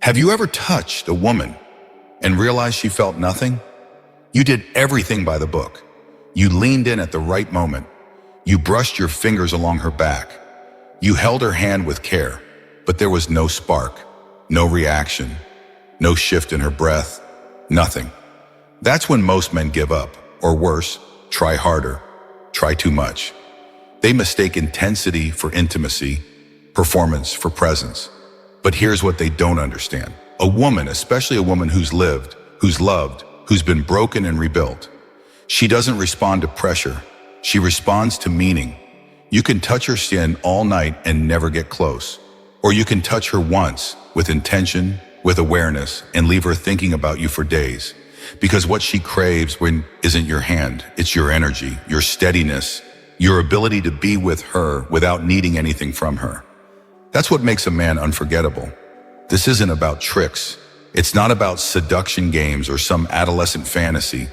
Have you ever touched a woman and realized she felt nothing? You did everything by the book. You leaned in at the right moment. You brushed your fingers along her back. You held her hand with care, but there was no spark, no reaction, no shift in her breath, nothing. That's when most men give up, or worse, try harder, try too much. They mistake intensity for intimacy, performance for presence. But here's what they don't understand. A woman, especially a woman who's lived, who's loved, who's been broken and rebuilt, she doesn't respond to pressure. She responds to meaning. You can touch her skin all night and never get close. Or you can touch her once with intention, with awareness, and leave her thinking about you for days. Because what she craves isn't your hand, it's your energy, your steadiness, your ability to be with her without needing anything from her. That's what makes a man unforgettable. This isn't about tricks. It's not about seduction games or some adolescent fantasy.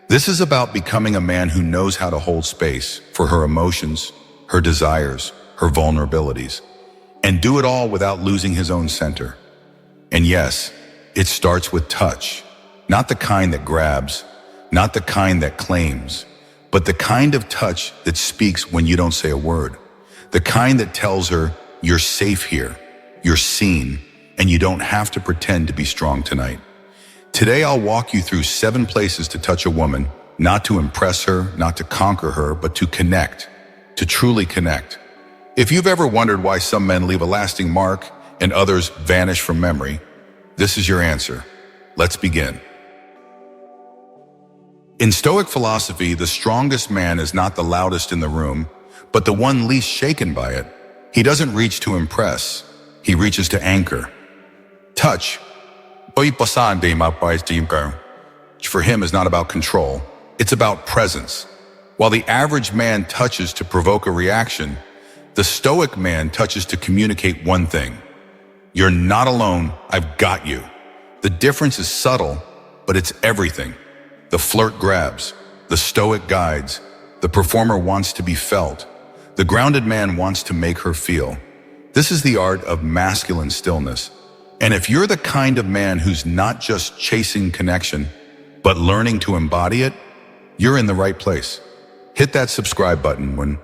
This is about becoming a man who knows how to hold space for her emotions, her desires, her vulnerabilities, and do it all without losing his own center. And yes, it starts with touch, not the kind that grabs, not the kind that claims, but the kind of touch that speaks when you don't say a word, the kind that tells her, you're safe here, you're seen, and you don't have to pretend to be strong tonight. Today, I'll walk you through 7 places to touch a woman, not to impress her, not to conquer her, but to connect, to truly connect. If you've ever wondered why some men leave a lasting mark and others vanish from memory, this is your answer. Let's begin. In Stoic philosophy, the strongest man is not the loudest in the room, but the one least shaken by it. He doesn't reach to impress, he reaches to anchor. Touch, for him, is not about control, it's about presence. While the average man touches to provoke a reaction, the Stoic man touches to communicate one thing. You're not alone, I've got you. The difference is subtle, but it's everything. The flirt grabs, the Stoic guides, the performer wants to be felt. The grounded man wants to make her feel. This is the art of masculine stillness. And if you're the kind of man who's not just chasing connection, but learning to embody it, you're in the right place. Hit that subscribe button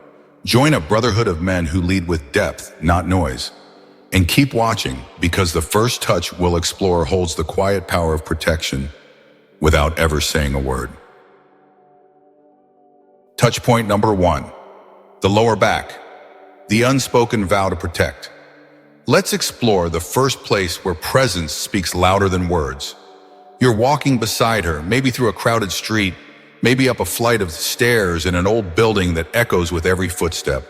join a brotherhood of men who lead with depth, not noise. And keep watching, because the first touch we'll explore holds the quiet power of protection without ever saying a word. Touch point number 1. The lower back, the unspoken vow to protect. Let's explore the first place where presence speaks louder than words. You're walking beside her, maybe through a crowded street, maybe up a flight of stairs in an old building that echoes with every footstep.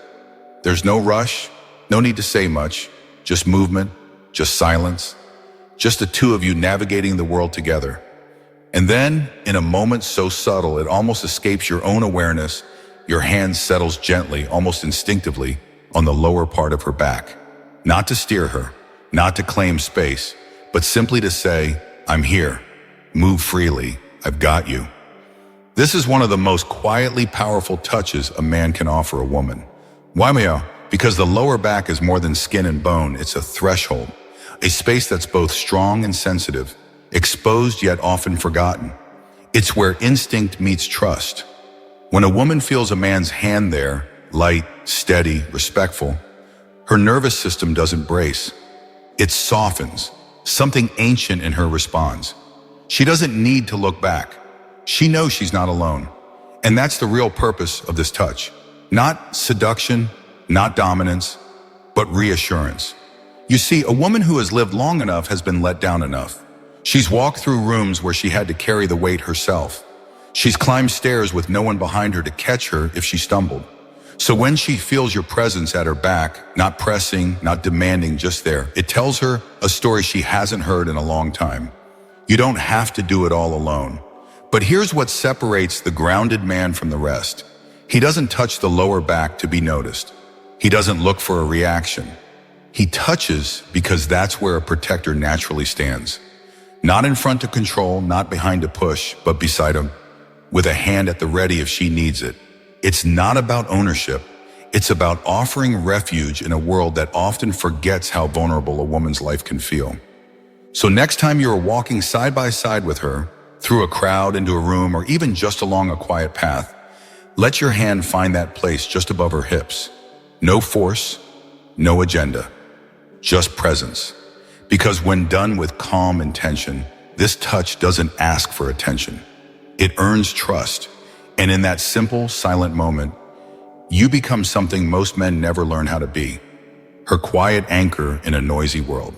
There's no rush, no need to say much, just movement, just silence, just the two of you navigating the world together. And then, in a moment so subtle it almost escapes your own awareness, your hand settles gently, almost instinctively, on the lower part of her back. Not to steer her, not to claim space, but simply to say, I'm here. Move freely. I've got you. This is one of the most quietly powerful touches a man can offer a woman. Why? Because the lower back is more than skin and bone. It's a threshold, a space that's both strong and sensitive, exposed yet often forgotten. It's where instinct meets trust. When a woman feels a man's hand there, light, steady, respectful, her nervous system doesn't brace. It softens. Something ancient in her responds. She doesn't need to look back. She knows she's not alone. And that's the real purpose of this touch. Not seduction, not dominance, but reassurance. You see, a woman who has lived long enough has been let down enough. She's walked through rooms where she had to carry the weight herself. She's climbed stairs with no one behind her to catch her if she stumbled. So when she feels your presence at her back, not pressing, not demanding, just there, it tells her a story she hasn't heard in a long time. You don't have to do it all alone. But here's what separates the grounded man from the rest. He doesn't touch the lower back to be noticed. He doesn't look for a reaction. He touches because that's where a protector naturally stands. Not in front to control, not behind to push, but beside him, with a hand at the ready if she needs it. It's not about ownership. It's about offering refuge in a world that often forgets how vulnerable a woman's life can feel. So next time you are walking side by side with her, through a crowd, into a room, or even just along a quiet path, let your hand find that place just above her hips. No force, no agenda, just presence. Because when done with calm intention, this touch doesn't ask for attention. It earns trust, and in that simple, silent moment, you become something most men never learn how to be, her quiet anchor in a noisy world.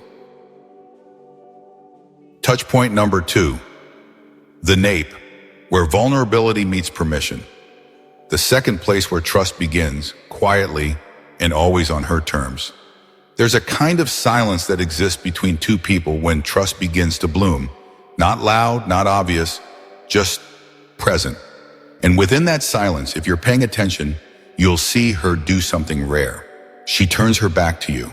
Touch point number 2, the nape, where vulnerability meets permission. The second place where trust begins, quietly and always on her terms. There's a kind of silence that exists between two people when trust begins to bloom. Not loud, not obvious, just present. And within that silence, if you're paying attention, you'll see her do something rare. She turns her back to you.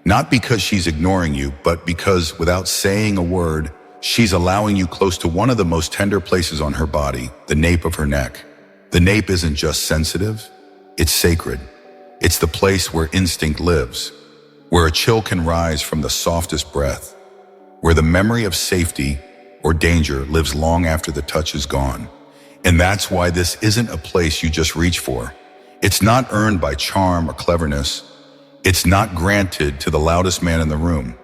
Not because she's ignoring you, but because without saying a word, she's allowing you close to one of the most tender places on her body, the nape of her neck. The nape isn't just sensitive, it's sacred. It's the place where instinct lives, where a chill can rise from the softest breath, where the memory of safety or danger lives long after the touch is gone. And that's why this isn't a place you just reach for. It's not earned by charm or cleverness. It's not granted to the loudest man in the room.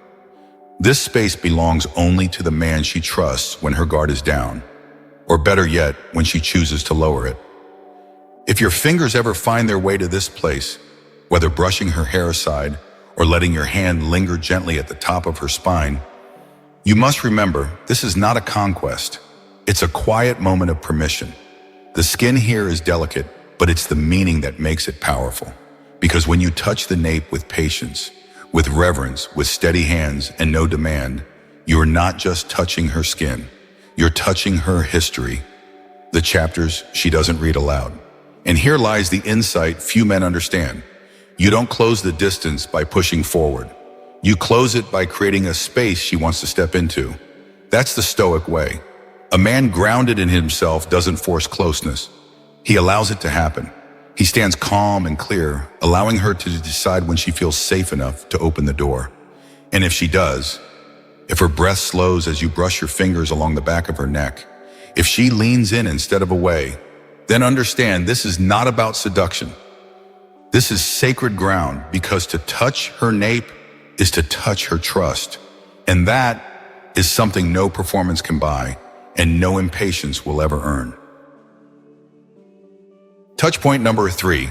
This space belongs only to the man she trusts when her guard is down, or better yet, when she chooses to lower it. If your fingers ever find their way to this place, whether brushing her hair aside or letting your hand linger gently at the top of her spine, you must remember this is not a conquest. It's a quiet moment of permission. The skin here is delicate, but it's the meaning that makes it powerful. Because when you touch the nape with patience, with reverence, with steady hands and no demand, you're not just touching her skin. You're touching her history, the chapters she doesn't read aloud. And here lies the insight few men understand. You don't close the distance by pushing forward. You close it by creating a space she wants to step into. That's the Stoic way. A man grounded in himself doesn't force closeness. He allows it to happen. He stands calm and clear, allowing her to decide when she feels safe enough to open the door. And if she does, if her breath slows as you brush your fingers along the back of her neck, if she leans in instead of away, then understand this is not about seduction. This is sacred ground, because to touch her nape is to touch her trust. And that is something no performance can buy and no impatience will ever earn. Touch point number 3,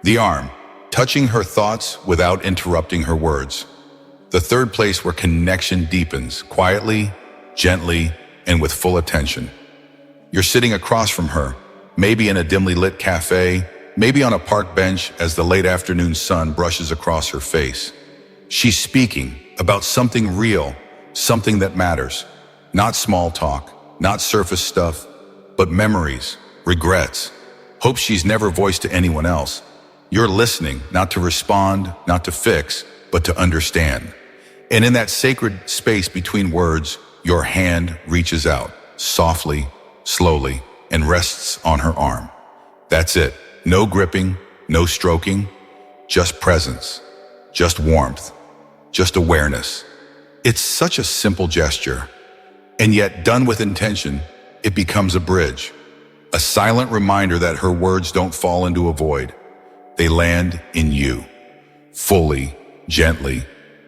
the arm, touching her thoughts without interrupting her words. The third place where connection deepens, quietly, gently, and with full attention. You're sitting across from her, maybe in a dimly lit cafe, maybe on a park bench as the late afternoon sun brushes across her face. She's speaking about something real, something that matters. Not small talk, not surface stuff, but memories, regrets, hopes she's never voiced to anyone else. You're listening, not to respond, not to fix, but to understand. And in that sacred space between words, your hand reaches out, softly, slowly, and rests on her arm. That's it. No gripping, no stroking, just presence, just warmth, just awareness. It's such a simple gesture, and yet done with intention, it becomes a bridge, a silent reminder that her words don't fall into a void. They land in you, fully, gently,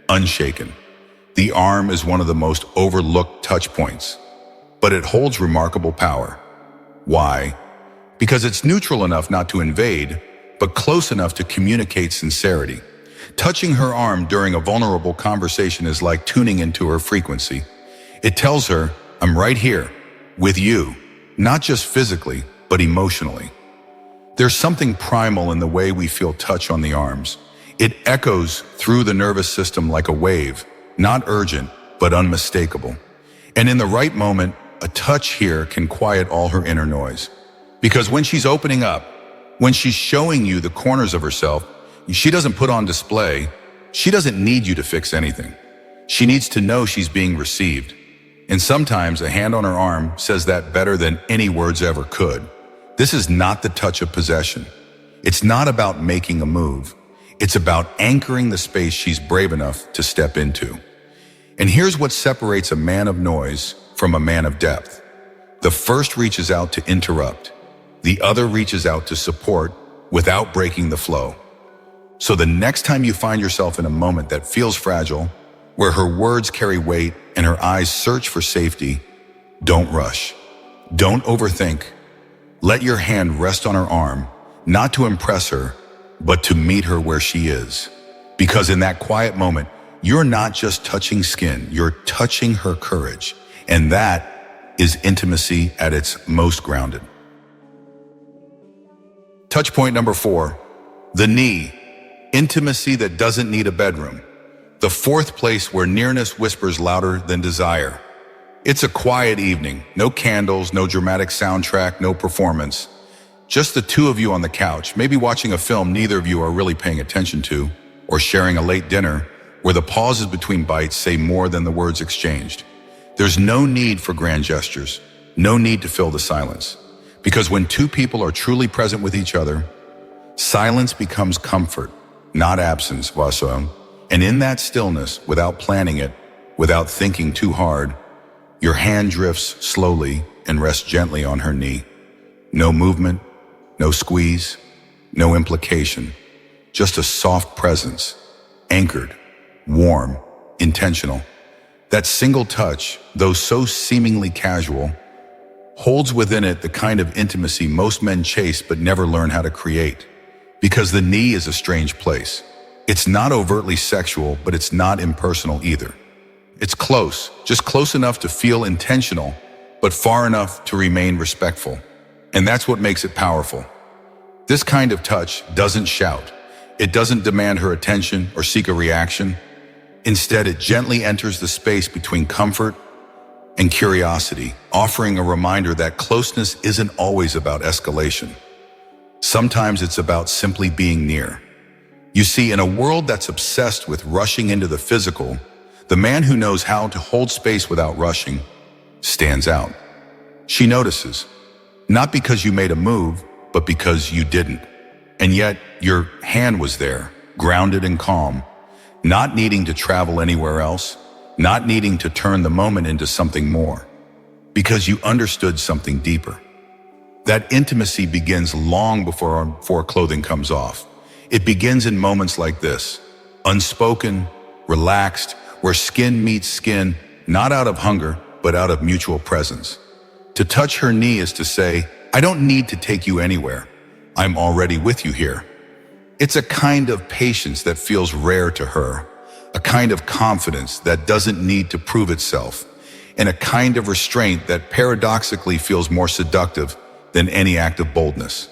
unshaken. The arm is one of the most overlooked touch points, but it holds remarkable power. Why? Because it's neutral enough not to invade, but close enough to communicate sincerity. Touching her arm during a vulnerable conversation is like tuning into her frequency. It tells her, I'm right here, with you, not just physically, but emotionally. There's something primal in the way we feel touch on the arms. It echoes through the nervous system like a wave, not urgent, but unmistakable. And in the right moment, a touch here can quiet all her inner noise. Because when she's opening up, when she's showing you the corners of herself, she doesn't put on display. She doesn't need you to fix anything. She needs to know she's being received. And sometimes a hand on her arm says that better than any words ever could. This is not the touch of possession. It's not about making a move. It's about anchoring the space she's brave enough to step into. And here's what separates a man of noise from a man of depth. The first reaches out to interrupt. The other reaches out to support without breaking the flow. So the next time you find yourself in a moment that feels fragile, where her words carry weight and her eyes search for safety, don't rush. Don't overthink. Let your hand rest on her arm, not to impress her, but to meet her where she is. Because in that quiet moment, you're not just touching skin, you're touching her courage. And that is intimacy at its most grounded. Touch point number 4, the knee. Intimacy that doesn't need a bedroom. The fourth place where nearness whispers louder than desire. It's a quiet evening, no candles, no dramatic soundtrack, no performance. Just the two of you on the couch, maybe watching a film neither of you are really paying attention to, or sharing a late dinner where the pauses between bites say more than the words exchanged. There's no need for grand gestures, no need to fill the silence. Because when two people are truly present with each other, silence becomes comfort, not absence, Vasam. And in that stillness, without planning it, without thinking too hard, your hand drifts slowly and rests gently on her knee. No movement, no squeeze, no implication, just a soft presence, anchored, warm, intentional. That single touch, though so seemingly casual, holds within it the kind of intimacy most men chase but never learn how to create. Because the knee is a strange place. It's not overtly sexual, but it's not impersonal either. It's close, just close enough to feel intentional, but far enough to remain respectful. And that's what makes it powerful. This kind of touch doesn't shout. It doesn't demand her attention or seek a reaction. Instead, it gently enters the space between comfort and curiosity, offering a reminder that closeness isn't always about escalation. Sometimes it's about simply being near. You see, in a world that's obsessed with rushing into the physical, the man who knows how to hold space without rushing stands out. She notices, not because you made a move, but because you didn't. And yet, your hand was there, grounded and calm, not needing to travel anywhere else, not needing to turn the moment into something more, because you understood something deeper. That intimacy begins long before clothing comes off. It begins in moments like this, unspoken, relaxed, where skin meets skin, not out of hunger, but out of mutual presence. To touch her knee is to say, I don't need to take you anywhere. I'm already with you here. It's a kind of patience that feels rare to her, a kind of confidence that doesn't need to prove itself, and a kind of restraint that paradoxically feels more seductive than any act of boldness.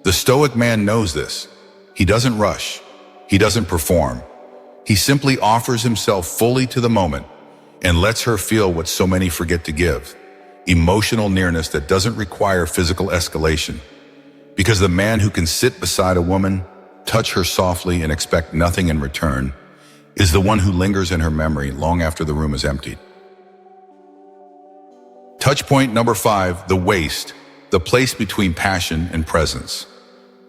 The Stoic man knows this. He doesn't rush. He doesn't perform. He simply offers himself fully to the moment and lets her feel what so many forget to give, emotional nearness that doesn't require physical escalation. Because the man who can sit beside a woman, touch her softly and expect nothing in return, is the one who lingers in her memory long after the room is emptied. Touch point number 5, the waist, the place between passion and presence.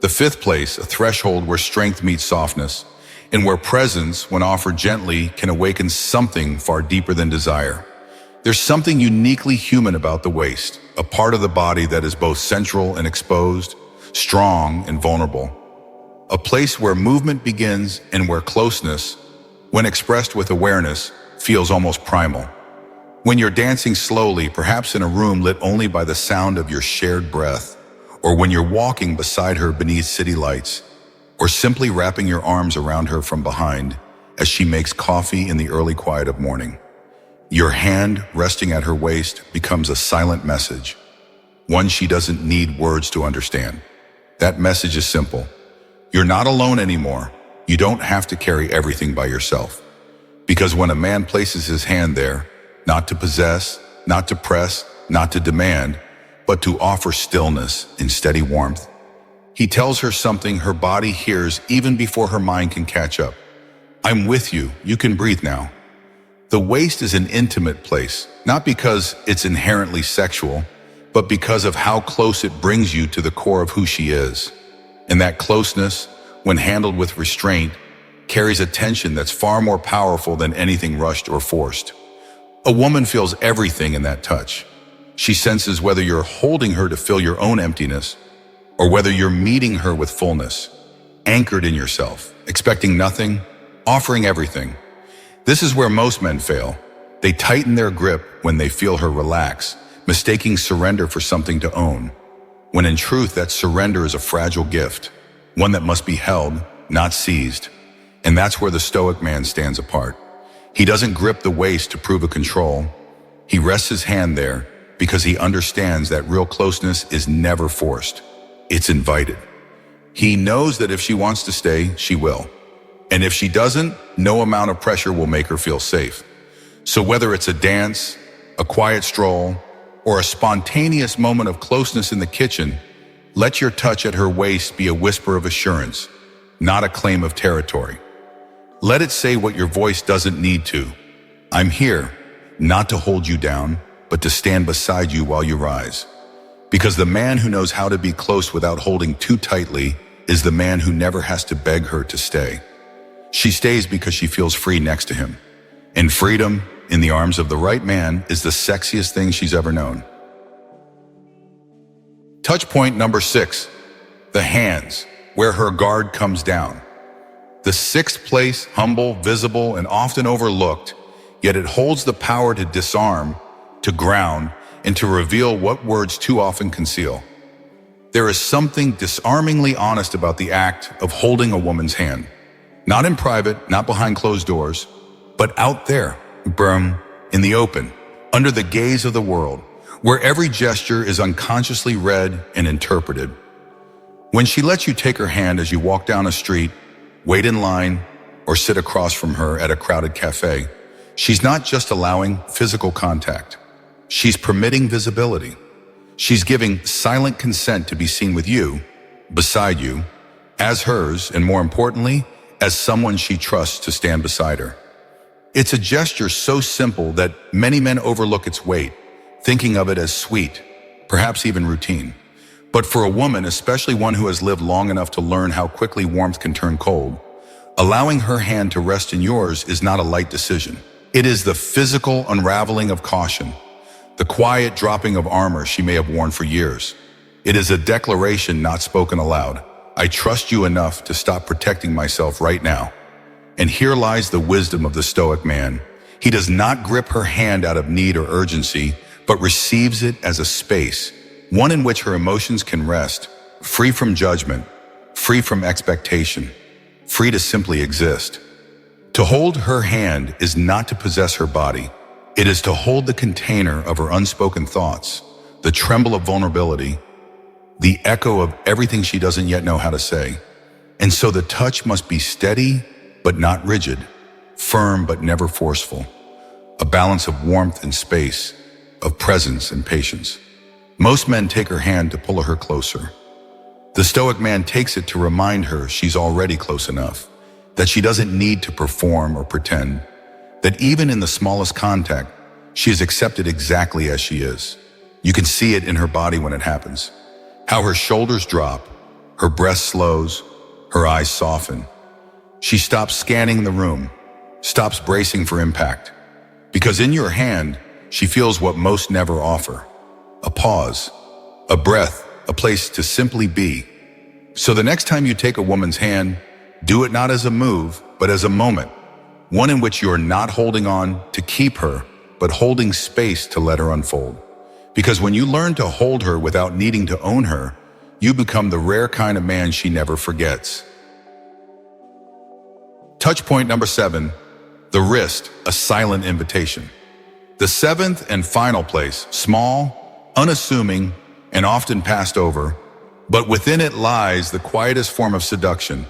The fifth place, a threshold where strength meets softness, and where presence, when offered gently, can awaken something far deeper than desire. There's something uniquely human about the waist, a part of the body that is both central and exposed, strong and vulnerable. A place where movement begins and where closeness, when expressed with awareness, feels almost primal. When you're dancing slowly, perhaps in a room lit only by the sound of your shared breath, or when you're walking beside her beneath city lights, or simply wrapping your arms around her from behind as she makes coffee in the early quiet of morning. Your hand resting at her waist becomes a silent message, one she doesn't need words to understand. That message is simple. You're not alone anymore. You don't have to carry everything by yourself. Because when a man places his hand there, not to possess, not to press, not to demand, but to offer stillness in steady warmth, he tells her something her body hears even before her mind can catch up. I'm with you. You can breathe now. The waist is an intimate place, not because it's inherently sexual, but because of how close it brings you to the core of who she is. And that closeness, when handled with restraint, carries a tension that's far more powerful than anything rushed or forced. A woman feels everything in that touch. She senses whether you're holding her to fill your own emptiness or whether you're meeting her with fullness, anchored in yourself, expecting nothing, offering everything. This is where most men fail. They tighten their grip when they feel her relax, mistaking surrender for something to own, when in truth that surrender is a fragile gift, one that must be held, not seized. And that's where the Stoic man stands apart. He doesn't grip the waist to prove a control. He rests his hand there because he understands that real closeness is never forced. It's invited. He knows that if she wants to stay, she will. And if she doesn't, no amount of pressure will make her feel safe. So whether it's a dance, a quiet stroll, or a spontaneous moment of closeness in the kitchen, let your touch at her waist be a whisper of assurance, not a claim of territory. Let it say what your voice doesn't need to. I'm here, not to hold you down, but to stand beside you while you rise. Because the man who knows how to be close without holding too tightly is the man who never has to beg her to stay. She stays because she feels free next to him. And freedom, in the arms of the right man, is the sexiest thing she's ever known. Touch point number 6, the hands, where her guard comes down. The sixth place, humble, visible, and often overlooked, yet it holds the power to disarm, to ground, and to reveal what words too often conceal. There is something disarmingly honest about the act of holding a woman's hand. Not in private, not behind closed doors, but out there, in the open, under the gaze of the world, where every gesture is unconsciously read and interpreted. When she lets you take her hand as you walk down a street, wait in line, or sit across from her at a crowded cafe, she's not just allowing physical contact. She's permitting visibility. She's giving silent consent to be seen with you, beside you, as hers, and more importantly, as someone she trusts to stand beside her. It's a gesture so simple that many men overlook its weight, thinking of it as sweet, perhaps even routine. But for a woman, especially one who has lived long enough to learn how quickly warmth can turn cold, allowing her hand to rest in yours is not a light decision. It is the physical unraveling of caution, the quiet dropping of armor she may have worn for years. It is a declaration not spoken aloud. I trust you enough to stop protecting myself right now. And here lies the wisdom of the Stoic man. He does not grip her hand out of need or urgency, but receives it as a space, one in which her emotions can rest, free from judgment, free from expectation, free to simply exist. To hold her hand is not to possess her body. It is to hold the container of her unspoken thoughts, the tremble of vulnerability, the echo of everything she doesn't yet know how to say. And so the touch must be steady, but not rigid, firm, but never forceful, a balance of warmth and space, of presence and patience. Most men take her hand to pull her closer. The Stoic man takes it to remind her she's already close enough, that she doesn't need to perform or pretend, that even in the smallest contact, she is accepted exactly as she is. You can see it in her body when it happens. How her shoulders drop, her breath slows, her eyes soften. She stops scanning the room, stops bracing for impact. Because in your hand, she feels what most never offer. A pause, a breath, a place to simply be. So the next time you take a woman's hand, do it not as a move, but as a moment. One in which you're not holding on to keep her, but holding space to let her unfold. Because when you learn to hold her without needing to own her, you become the rare kind of man she never forgets. Touch point number 7, the wrist, a silent invitation. The seventh and final place, small, unassuming, and often passed over, but within it lies the quietest form of seduction,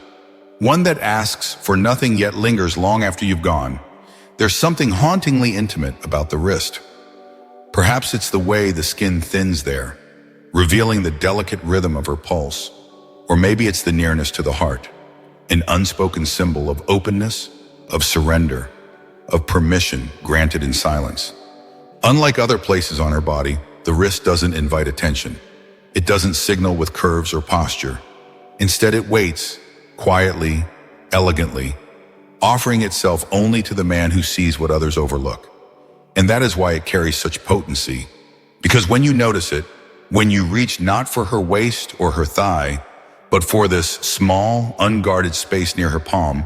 one that asks for nothing yet lingers long after you've gone. There's something hauntingly intimate about the wrist. Perhaps it's the way the skin thins there, revealing the delicate rhythm of her pulse. Or maybe it's the nearness to the heart, an unspoken symbol of openness, of surrender, of permission granted in silence. Unlike other places on her body, the wrist doesn't invite attention. It doesn't signal with curves or posture. Instead, it waits, quietly, elegantly, offering itself only to the man who sees what others overlook. And that is why it carries such potency. Because when you notice it, when you reach not for her waist or her thigh, but for this small, unguarded space near her palm,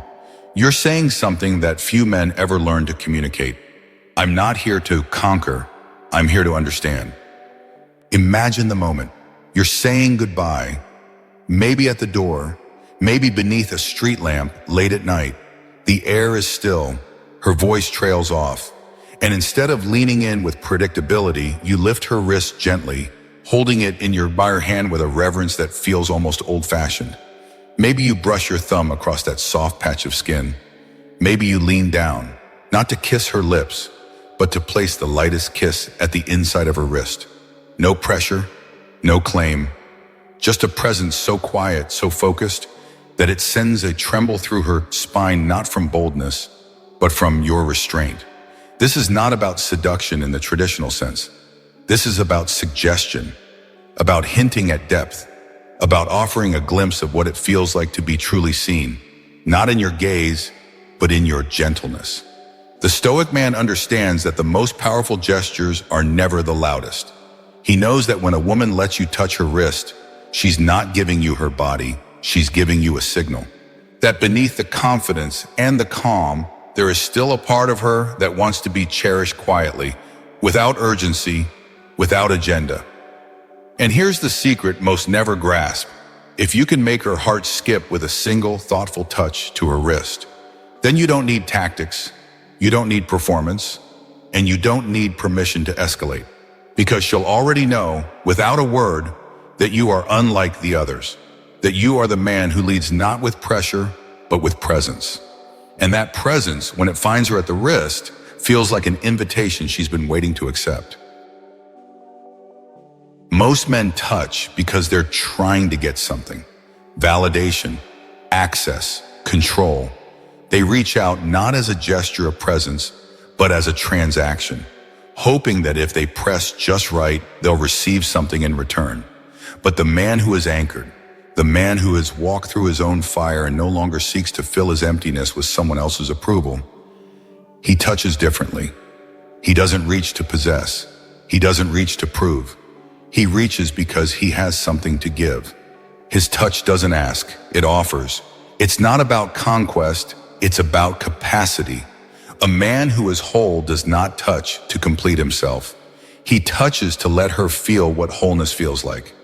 you're saying something that few men ever learn to communicate. I'm not here to conquer, I'm here to understand. Imagine the moment. You're saying goodbye, maybe at the door, maybe beneath a street lamp late at night. The air is still, her voice trails off, and instead of leaning in with predictability, you lift her wrist gently, holding it by your hand with a reverence that feels almost old-fashioned. Maybe you brush your thumb across that soft patch of skin. Maybe you lean down, not to kiss her lips, but to place the lightest kiss at the inside of her wrist. No pressure, no claim, just a presence so quiet, so focused, that it sends a tremble through her spine, not from boldness, but from your restraint. This is not about seduction in the traditional sense. This is about suggestion, about hinting at depth, about offering a glimpse of what it feels like to be truly seen, not in your gaze, but in your gentleness. The Stoic man understands that the most powerful gestures are never the loudest. He knows that when a woman lets you touch her wrist, she's not giving you her body, she's giving you a signal. That beneath the confidence and the calm, there is still a part of her that wants to be cherished quietly, without urgency, without agenda. And here's the secret most never grasp. If you can make her heart skip with a single thoughtful touch to her wrist, then you don't need tactics, you don't need performance, and you don't need permission to escalate. Because she'll already know, without a word, that you are unlike the others, that you are the man who leads not with pressure, but with presence. And that presence, when it finds her at the wrist, feels like an invitation she's been waiting to accept. Most men touch because they're trying to get something. Validation, access, control. They reach out not as a gesture of presence, but as a transaction, hoping that if they press just right, they'll receive something in return. But the man who is anchored, the man who has walked through his own fire and no longer seeks to fill his emptiness with someone else's approval, he touches differently. He doesn't reach to possess. He doesn't reach to prove. He reaches because he has something to give. His touch doesn't ask, it offers. It's not about conquest, it's about capacity. A man who is whole does not touch to complete himself. He touches to let her feel what wholeness feels like.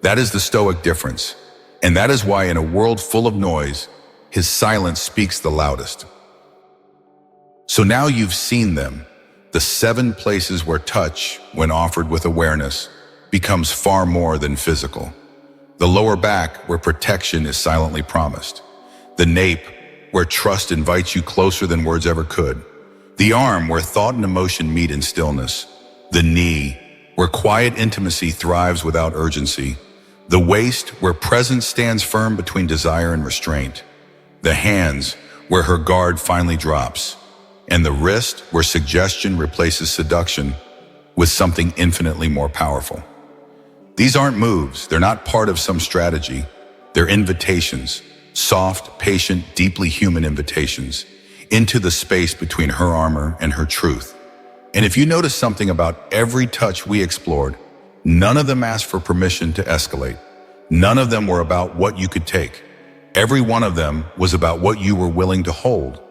That is the Stoic difference. And that is why in a world full of noise, his silence speaks the loudest. So now you've seen them, the 7 places where touch, when offered with awareness, becomes far more than physical. The lower back, where protection is silently promised. The nape, where trust invites you closer than words ever could. The arm, where thought and emotion meet in stillness. The knee, where quiet intimacy thrives without urgency. The waist, where presence stands firm between desire and restraint. The hands, where her guard finally drops. And the wrist, where suggestion replaces seduction with something infinitely more powerful. These aren't moves, they're not part of some strategy. They're invitations, soft, patient, deeply human invitations, into the space between her armor and her truth. And if you notice something about every touch we explored, none of them asked for permission to escalate. None of them were about what you could take. Every one of them was about what you were willing to hold,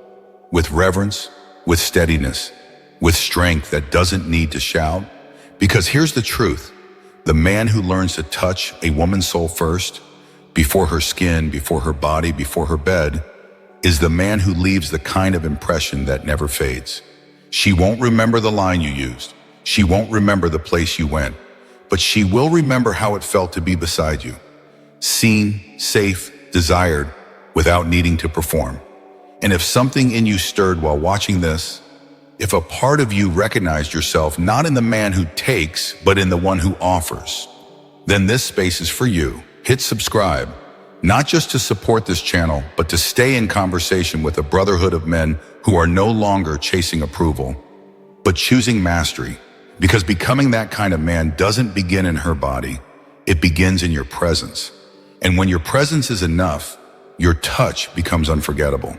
with reverence, with steadiness, with strength that doesn't need to shout. Because here's the truth. The man who learns to touch a woman's soul first, before her skin, before her body, before her bed, is the man who leaves the kind of impression that never fades. She won't remember the line you used. She won't remember the place you went, but she will remember how it felt to be beside you. Seen, safe, desired, without needing to perform. And if something in you stirred while watching this, if a part of you recognized yourself not in the man who takes, but in the one who offers, then this space is for you. Hit subscribe, not just to support this channel, but to stay in conversation with a brotherhood of men who are no longer chasing approval, but choosing mastery. Because becoming that kind of man doesn't begin in her body, it begins in your presence. And when your presence is enough, your touch becomes unforgettable.